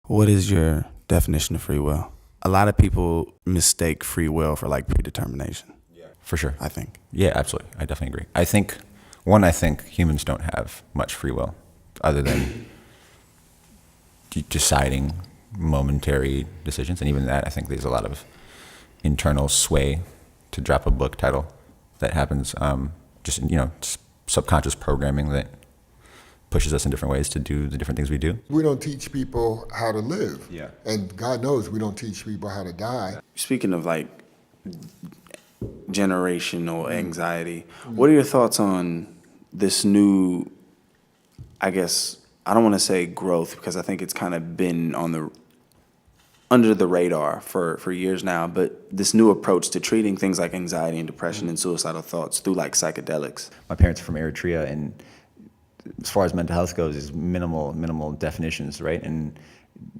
What is your definition of free will? A lot of people mistake free will for like predetermination. Yeah, for sure. I think. Yeah, absolutely. I definitely agree. I think humans don't have much free will other than deciding momentary decisions. And even that, I think there's a lot of internal sway, to drop a book title, that happens, just subconscious programming that pushes us in different ways to do the different things we do. We don't teach people how to live. Yeah. And God knows we don't teach people how to die. Speaking of like generational anxiety, what are your thoughts on this new, I guess, I don't want to say growth because I think it's kind of been under the radar for years now, but this new approach to treating things like anxiety and depression and suicidal thoughts through like psychedelics. My parents are from Eritrea, and as far as mental health goes, is minimal definitions, right? And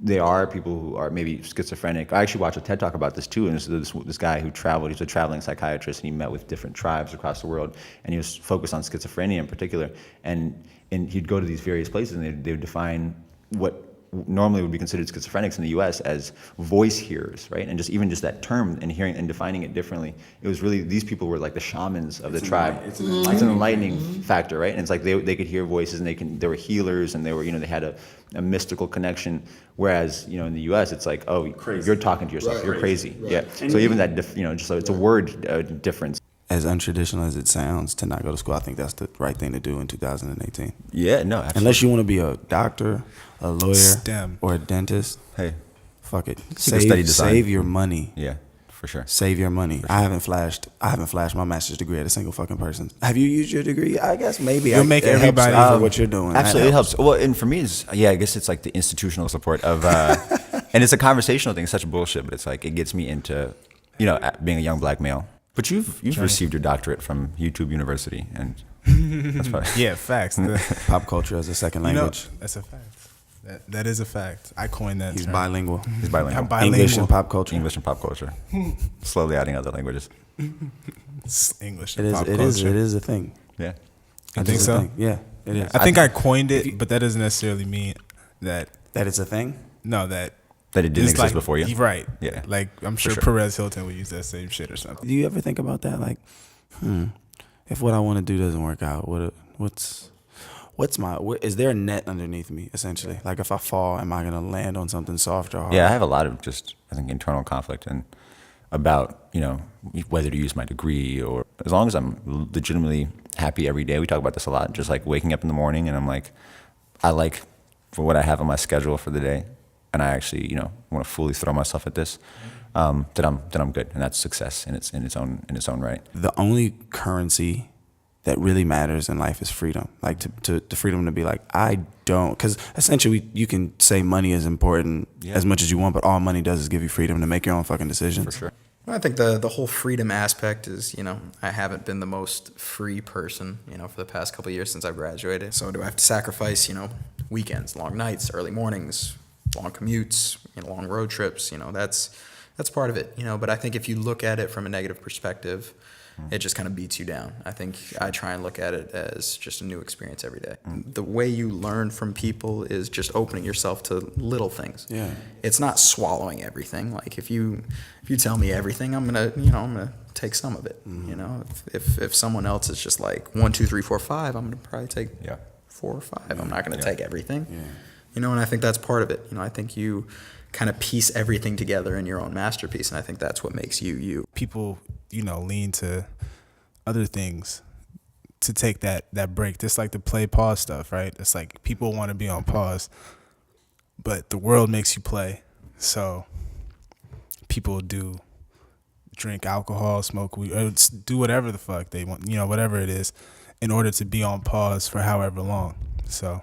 there are people who are maybe schizophrenic. I actually watched a TED Talk about this too, and this guy who traveled, he's a traveling psychiatrist, and he met with different tribes across the world, and he was focused on schizophrenia in particular, and he'd go to these various places, and they would define what normally would be considered schizophrenics in the U.S. as voice hearers, right? And just that term and hearing and defining it differently. It was really, these people were like the shamans of the tribe. It's an enlightening factor, right? And it's like they could hear voices, and they were healers, and they were, they had a mystical connection. Whereas, in the U.S. it's like, oh, crazy. You're talking to yourself, you're crazy. Right. Yeah. So even that, just so it's a word difference. As untraditional as it sounds to not go to school, I think that's the right thing to do in 2018. Yeah, no, absolutely. Unless you want to be a doctor, a lawyer, STEM. or a dentist. Hey, fuck it. study design. Save your money. Yeah, for sure. Save your money. Sure. I haven't flashed my master's degree at a single fucking person. Have you used your degree? I guess maybe. You'll make everybody for what you're doing. Absolutely, it helps. Well, and for me, I guess it's like the institutional support of, and it's a conversational thing. It's such bullshit, but it's like it gets me into, being a young black male. But you've received your doctorate from YouTube University, and that's probably yeah, facts. Pop culture as a second language. That's a fact. That is a fact. I coined that. He's term. bilingual. He's bilingual. I'm bilingual. English and pop culture. English and pop culture. Slowly adding other languages. It's English It and is. pop It culture. is. It is a thing. Yeah. You think so? Yeah, it is. I think I coined it, but that doesn't necessarily mean that. That it's a thing. No, that it didn't exist like, before you. Right. Yeah. Like I'm sure sure. Perez Hilton would use that same shit or something. Do you ever think about that? Like, if what I want to do doesn't work out, is there a net underneath me, essentially? Like, if I fall, am I going to land on something soft or hard? Yeah, I have a lot of I think, internal conflict and about, whether to use my degree, or as long as I'm legitimately happy every day. We talk about this a lot, just like waking up in the morning and I'm like, I like for what I have on my schedule for the day, and I actually, want to fully throw myself at this, that I'm good, and that's success in its own right. The only currency that really matters in life is freedom. Like to the freedom to be like, I don't, because essentially you can say money is important as much as you want, but all money does is give you freedom to make your own fucking decisions. For sure. I think the whole freedom aspect is, I haven't been the most free person, for the past couple of years since I graduated. So do I have to sacrifice, weekends, long nights, early mornings, long commutes, long road trips? That's part of it, But I think if you look at it from a negative perspective, it just kind of beats you down. I think I try and look at it as just a new experience every day. The way you learn from people is just opening yourself to little things. Yeah. It's not swallowing everything. Like if you tell me everything, I'm gonna take some of it. If someone else is just like 1, 2, 3, 4, 5, I'm gonna probably take 4 or 5. I'm not gonna take everything. And I think that's part of it. I think you kind of piece everything together in your own masterpiece, and I think that's what makes you you. People, lean to other things to take that break. Just like the play pause stuff, right? It's like people want to be on pause, but the world makes you play. So people do drink alcohol, smoke weed, or do whatever the fuck they want, whatever it is, in order to be on pause for however long. So,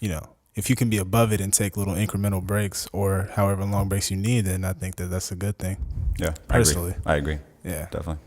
if you can be above it and take little incremental breaks or however long breaks you need, then I think that's a good thing. Yeah, personally. I agree. Yeah, definitely.